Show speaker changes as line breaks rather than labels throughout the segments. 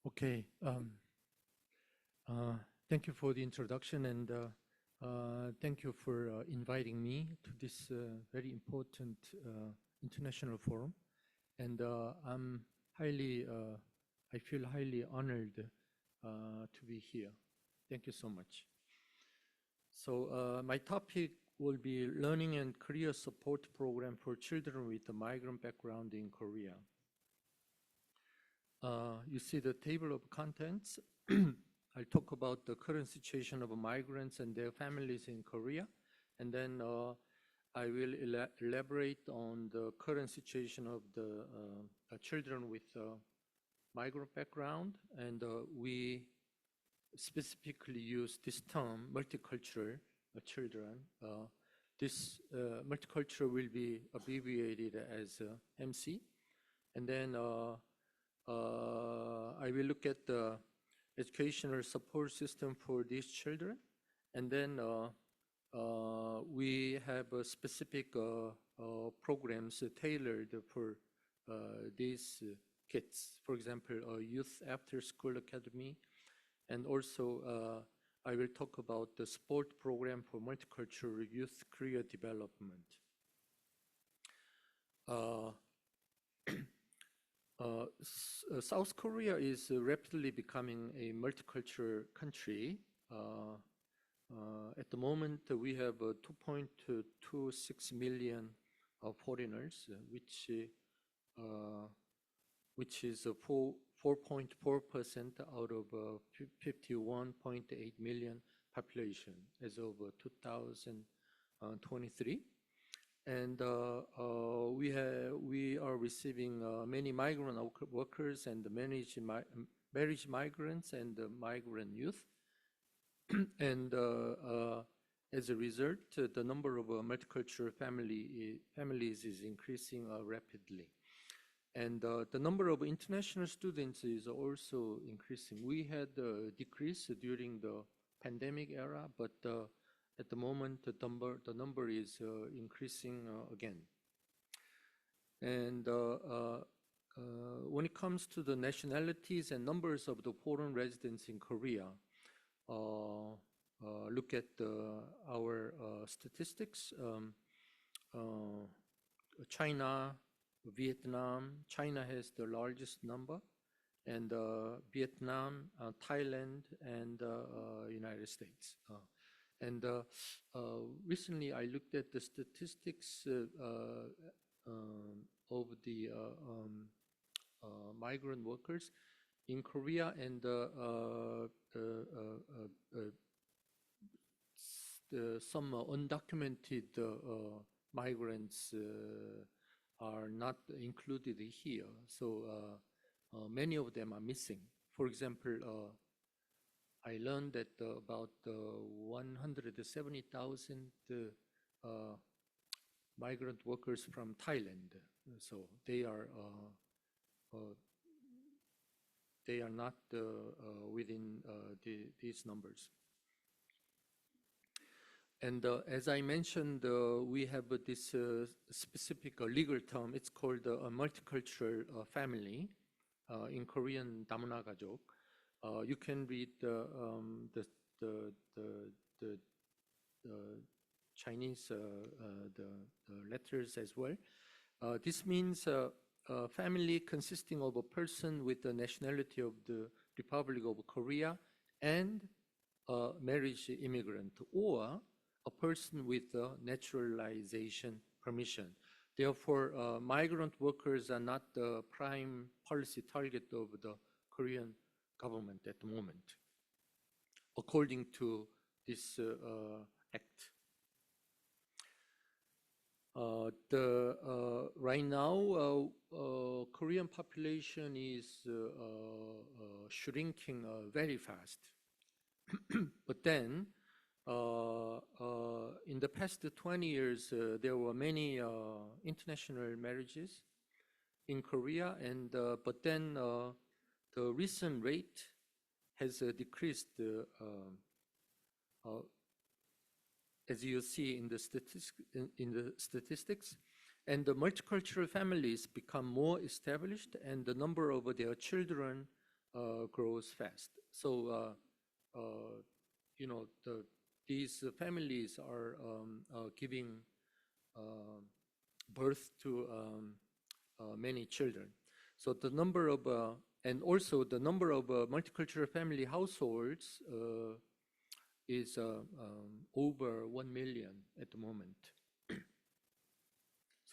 Okay. Thank you for the introduction, and thank you for inviting me to this very important international forum. And I feel highly honored to be here. Thank you so much. So my topic will be Learning and Career Support Program for Children with a Migrant Background in Korea. You see the table of contents. I'll talk about the current situation of migrants and their families in Korea, and then I will elaborate on the current situation of the children with migrant background, and we specifically use this term, multicultural children. This multicultural will be abbreviated as MC, and then I will look at the educational support system for these children, and then we have specific programs tailored for these kids. For example, a youth after-school academy, and also I will talk about the sport program for multicultural youth career development. South Korea is rapidly becoming a multicultural country. At the moment, we have 2.26 million foreigners, which is 4.4% out of 51.8 million population as of 2023. And we are receiving many migrant workers and marriage migrants and migrant youth. And as a result, the number of multicultural families is increasing rapidly. And the number of international students is also increasing. We had a decrease during the pandemic era, but at the moment, the number is increasing again. And when it comes to the nationalities and numbers of the foreign residents in Korea, look at our statistics. China, Vietnam, China has the largest number, and Vietnam, Thailand, and United States. And recently I looked at the statistics of the migrant workers in Korea, and some undocumented migrants are not included here. So many of them are missing. For example, I learned that about 170,000 migrant workers from Thailand. So they are not within these numbers. And as I mentioned, we have this specific legal term. It's called a multicultural family. In Korean, 다문화 가족. You can read the Chinese letters as well. This means a family consisting of a person with the nationality of the Republic of Korea and a marriage immigrant, or a person with a naturalization permission. Therefore, migrant workers are not the prime policy target of the Korean government at the moment, according to this act. Right now, Korean population is shrinking very fast. But then, in the past 20 years, there were many international marriages in Korea, and but then the recent rate has decreased, as you see in the statistics, and the multicultural families become more established, and the number of their children grows fast. So, these families are giving birth to many children. So the number of, and also the number of multicultural family households is over 1 million at the moment.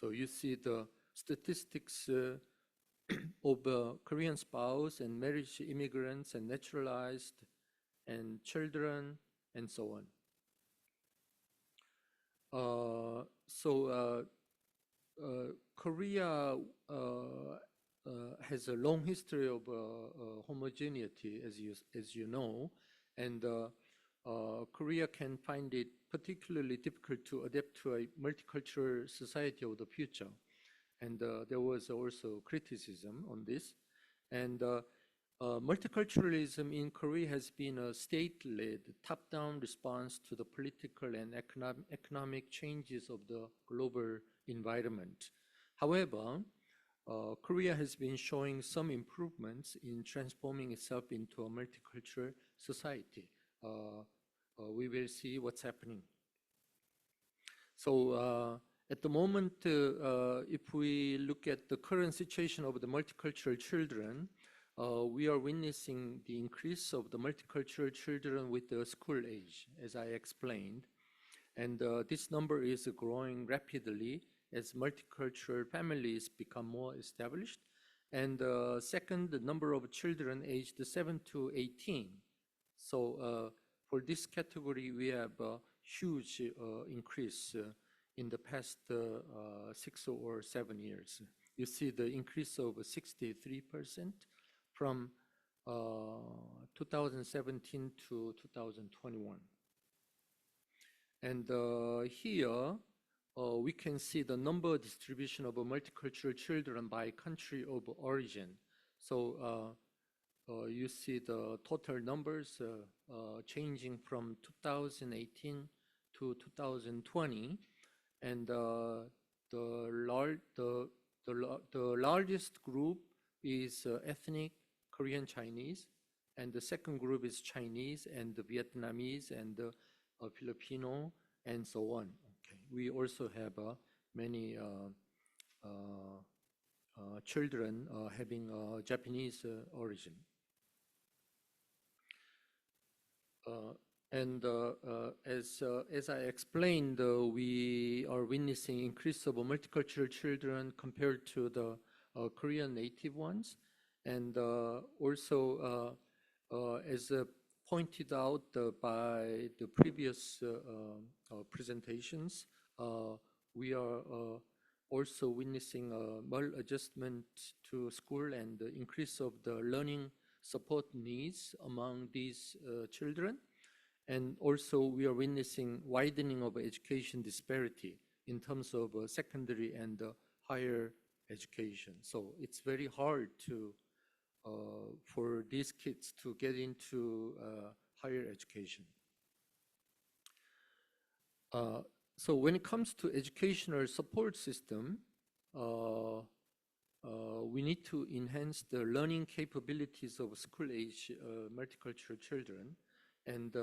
So you see the statistics of Korean spouse and marriage immigrants and naturalized and children and so on. Korea has a long history of homogeneity, as you know, and Korea can find it particularly difficult to adapt to a multicultural society of the future. And there was also criticism on this. And multiculturalism in Korea has been a state-led, top-down response to the political and economic changes of the global environment. However, Korea has been showing some improvements in transforming itself into a multicultural society. We will see what's happening. So at the moment, if we look at the current situation of the multicultural children, we are witnessing the increase of the multicultural children with the school age, as I explained. And this number is growing rapidly as multicultural families become more established. And second, the number of children aged 7 to 18. So for this category, we have a huge increase in the past 6 or 7 years. You see the increase of 63% from 2017 to 2021. And here, we can see the number distribution of multicultural children by country of origin. So you see the total numbers changing from 2018 to 2020. And the largest group is ethnic Korean Chinese, and the second group is Chinese and the Vietnamese and the Filipino and so on. Okay. We also have many children having Japanese origin. And as I explained, we are witnessing increase of multicultural children compared to the Korean native ones. And also, as pointed out by the previous presentations, we are also witnessing maladjustment to school and the increase of the learning support needs among these children. And also we are witnessing widening of education disparity in terms of secondary and higher education. So it's very hard to for these kids to get into higher education. So when it comes to educational support system, we need to enhance the learning capabilities of school-age multicultural children. And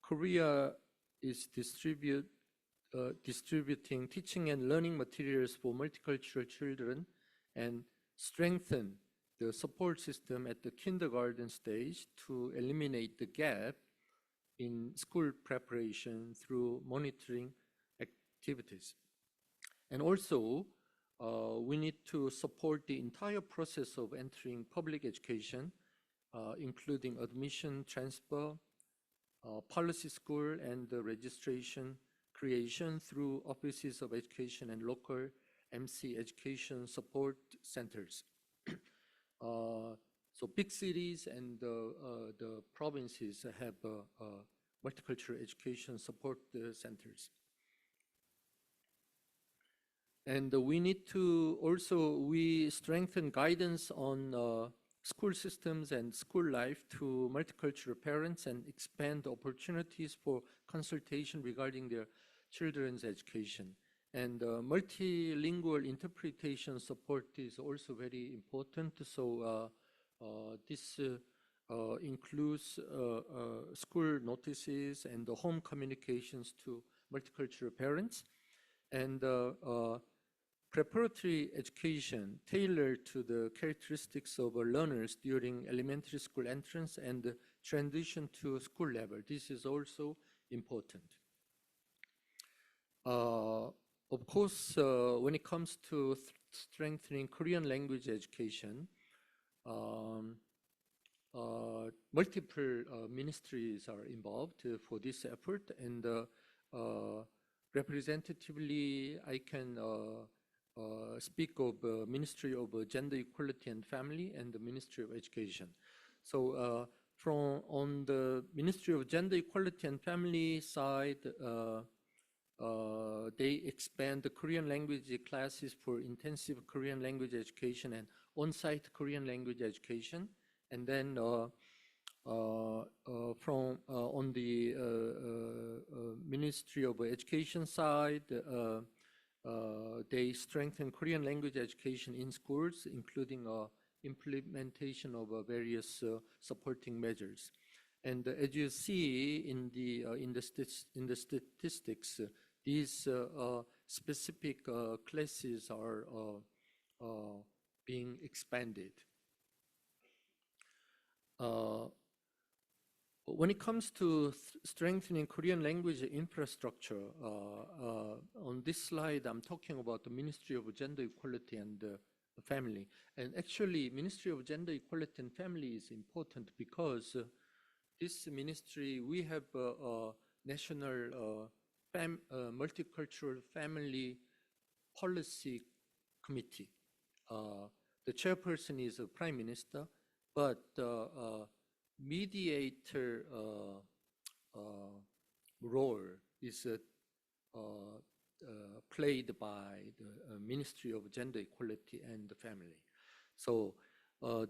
Korea is distributing teaching and learning materials for multicultural children and strengthen the support system at the kindergarten stage to eliminate the gap in school preparation through monitoring activities. And also, we need to support the entire process of entering public education, including admission, transfer, policy school, and the registration creation through offices of education and local MC education support centers. So big cities and the provinces have multicultural education support centers. And we need to also, we strengthen guidance on school systems and school life to multicultural parents and expand opportunities for consultation regarding their children's education. And multilingual interpretation support is also very important. So This includes school notices and the home communications to multicultural parents, and preparatory education tailored to the characteristics of learners during elementary school entrance and transition to school level. This is also important. Of course, when it comes to strengthening Korean language education, multiple ministries are involved for this effort, and representatively, I can speak of Ministry of Gender Equality and Family and the Ministry of Education. So on the Ministry of Gender Equality and Family side, they expand the Korean language classes for intensive Korean language education and on-site Korean language education. And then on the Ministry of Education side, they strengthen Korean language education in schools, including implementation of various supporting measures. And as you see in the statistics, these specific classes are being expanded. When it comes to strengthening Korean language infrastructure, on this slide, I'm talking about the Ministry of Gender Equality and Family. And actually, Ministry of Gender Equality and Family is important because this ministry, we have a national multicultural family policy committee. The chairperson is a prime minister, but mediator role is played by the Ministry of Gender Equality and the Family. So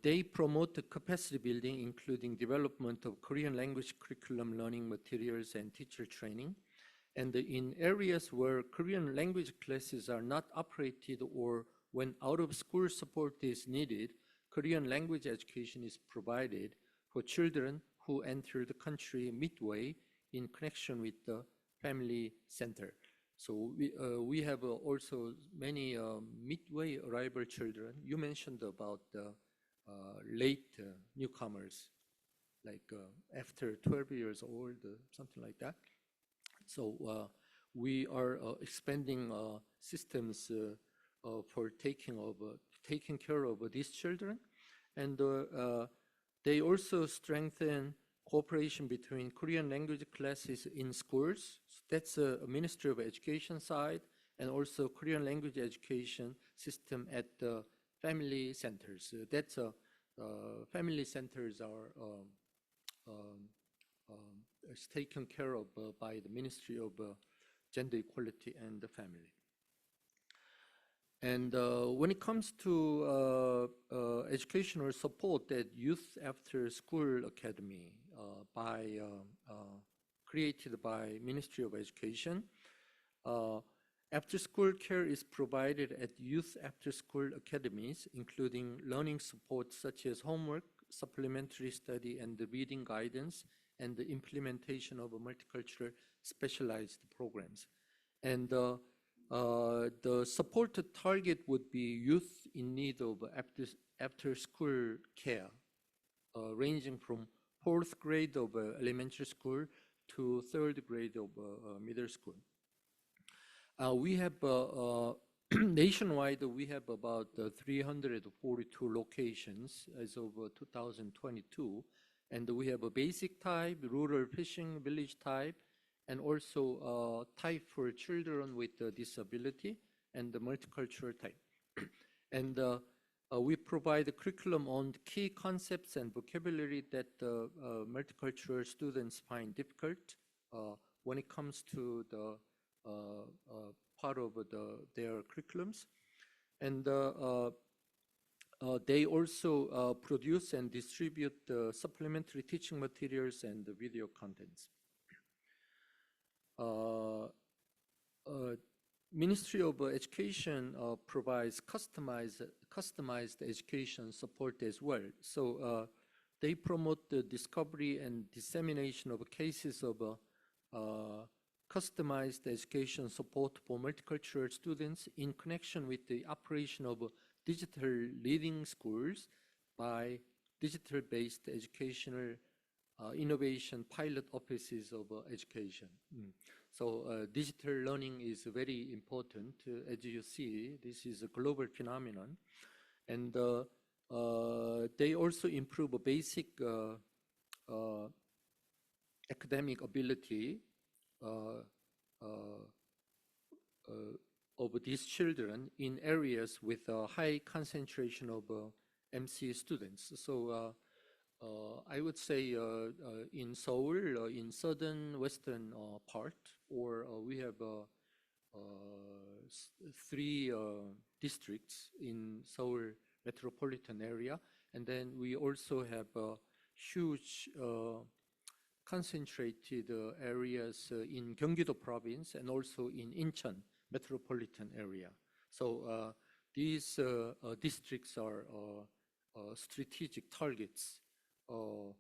they promote the capacity building, including development of Korean language curriculum learning materials and teacher training. And in areas where Korean language classes are not operated or when out-of-school support is needed, Korean language education is provided for children who enter the country midway in connection with the family center. So we have also many midway arrival children. You mentioned about the late newcomers, like after 12 years old, something like that. So we are expanding systems for taking care of these children, and they also strengthen cooperation between Korean language classes in schools. So that's a Ministry of Education side, and also Korean language education system at the family centers. That's family centers are is taken care of by the Ministry of Gender Equality and the Family. And when it comes to educational support at Youth After School Academy created by Ministry of Education, after school care is provided at Youth After School Academies, including learning support such as homework, supplementary study, and the reading guidance, and the implementation of multicultural specialized programs. And the supported target would be youth in need of after-school care, ranging from 4th grade of elementary school to 3rd grade of middle school. We have nationwide, we have about 342 locations as of 2022, and we have a basic type, rural fishing village type, and also type for children with disability, and the multicultural type. And we provide a curriculum on key concepts and vocabulary that multicultural students find difficult when it comes to the part of their curriculums. And they also produce and distribute supplementary teaching materials and the video contents. Ministry of Education provides customized education support as well. So they promote the discovery and dissemination of cases of customized education support for multicultural students in connection with the operation of digital leading schools by digital-based educational innovation pilot offices of education. So digital learning is very important. As you see, this is a global phenomenon. And they also improve basic academic ability of these children in areas with a high concentration of MC students. So I would say in Seoul, in southern western part, or we have 3 districts in Seoul metropolitan area, and then we also have huge concentrated areas in Gyeonggi-do province and also in Incheon metropolitan area. So these districts are strategic targets for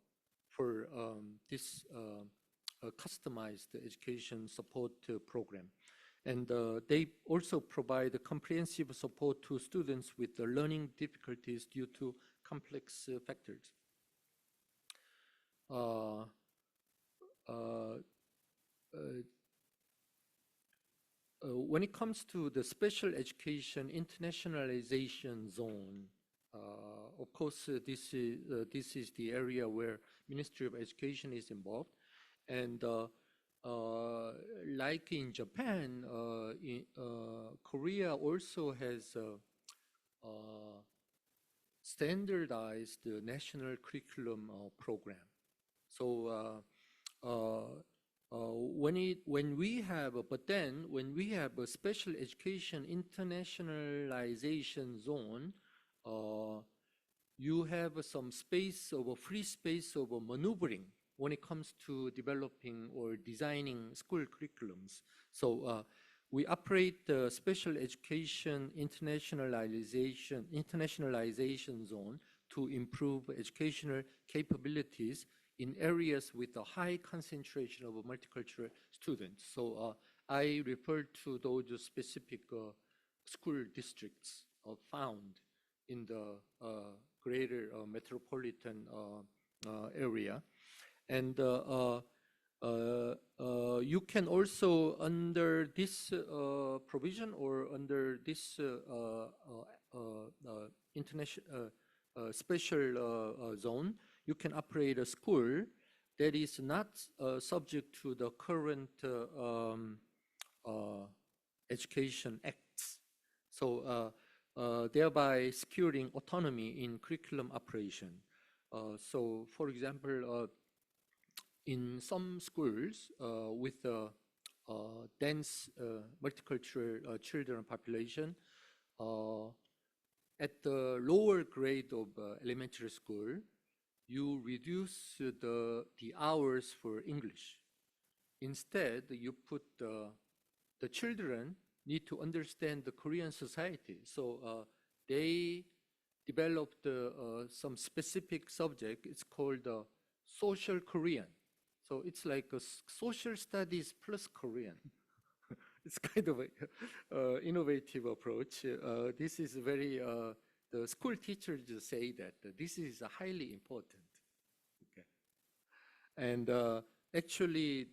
this customized education support program. And they also provide comprehensive support to students with learning difficulties due to complex factors. When it comes to the special education internationalization zone, of course, this is the area where Ministry of Education is involved. And like in Japan, Korea also has standardized national curriculum program. So when we have a special education internationalization zone, you have some space of free space of maneuvering when it comes to developing or designing school curriculums. So we operate the special education internationalization zone to improve educational capabilities in areas with a high concentration of multicultural students. So I referred to those specific school districts found in the greater metropolitan area. And you can also, under this provision or under this international special zone, you can operate a school that is not subject to the current education acts. So thereby securing autonomy in curriculum operation. So for example, in some schools with a dense multicultural children population, at the lower grade of elementary school, you reduce the hours for English. Instead, you put the children need to understand the Korean society. So they developed some specific subject. It's called social Korean. So it's like a social studies plus Korean. It's kind of an innovative approach. This is very, the school teachers say that this is highly important. Okay. And actually,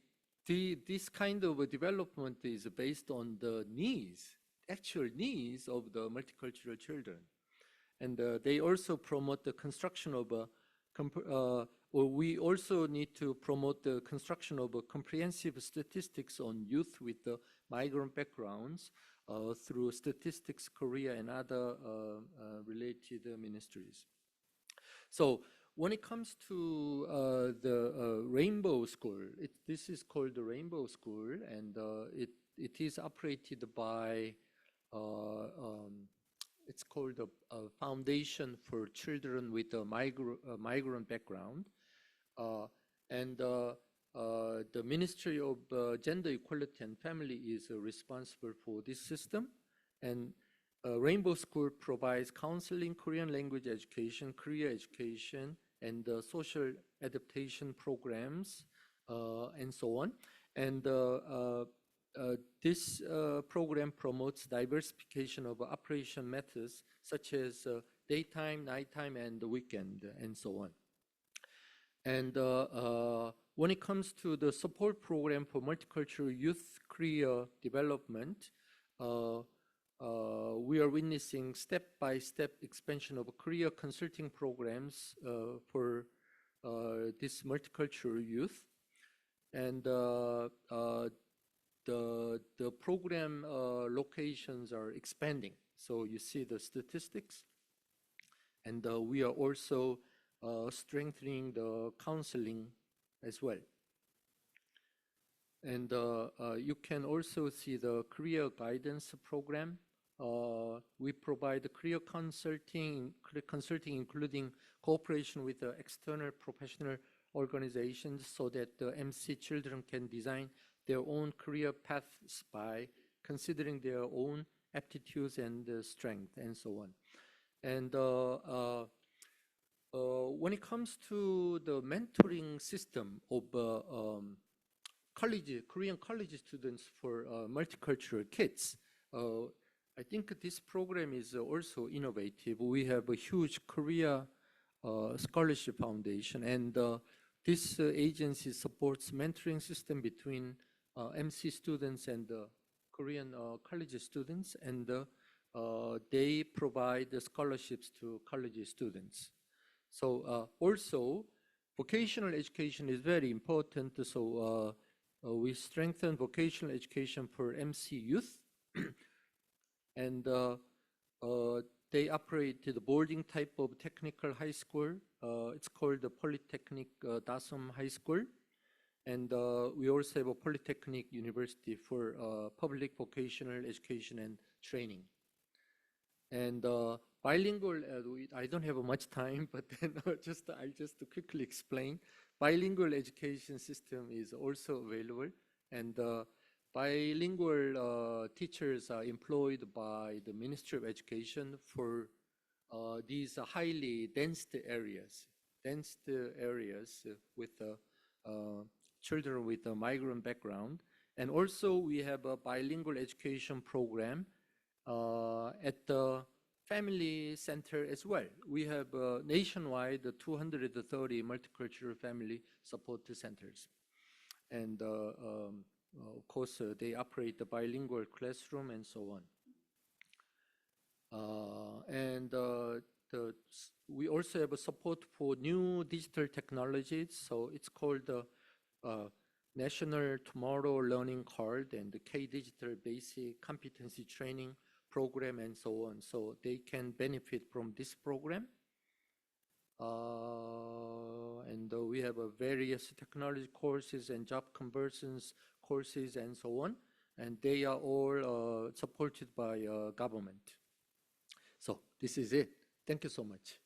this kind of development is based on the needs, actual needs of the multicultural children. And they also promote the construction of we also need to promote the construction of comprehensive statistics on youth with migrant backgrounds through Statistics Korea and other related ministries. So when it comes to the Rainbow School, this is called the Rainbow School, and it is operated by it's called a Foundation for Children with a Migrant Background. And the Ministry of Gender Equality and Family is responsible for this system. And Rainbow School provides counseling, Korean language education, career education, and social adaptation programs, and so on. And this program promotes diversification of operation methods such as daytime, nighttime, and the weekend, and so on. And when it comes to the support program for multicultural youth career development, we are witnessing step-by-step expansion of career consulting programs for this multicultural youth. And the program locations are expanding. So you see the statistics. And we are also strengthening the counseling as well. And you can also see the career guidance program. We provide career consulting including cooperation with external professional organizations so that the MC children can design their own career paths by considering their own aptitudes and strength and so on. And when it comes to the mentoring system of Korean college students for multicultural kids, I think this program is also innovative. We have a huge Korea Scholarship Foundation, and this agency supports mentoring system between MC students and Korean college students, and they provide the scholarships to college students. So also, vocational education is very important. So we strengthen vocational education for MC youth, and they operate the boarding type of technical high school. It's called the Polytechnic Dasom High School. And we also have a Polytechnic University for public vocational education and training. And bilingual, I don't have much time, but then I'll just quickly explain. Bilingual education system is also available, and bilingual teachers are employed by the Ministry of Education for these highly dense areas with children with a migrant background. And also we have a bilingual education program at the family center as well. We have nationwide 230 multicultural family support centers. And of course, they operate the bilingual classroom and so on. We also have a support for new digital technologies. So it's called the National Tomorrow Learning Card and the K-Digital Basic Competency Training Program and so on. So they can benefit from this program. And we have various technology courses and job conversions courses and so on. And they are all supported by government. So this is it. Thank you so much.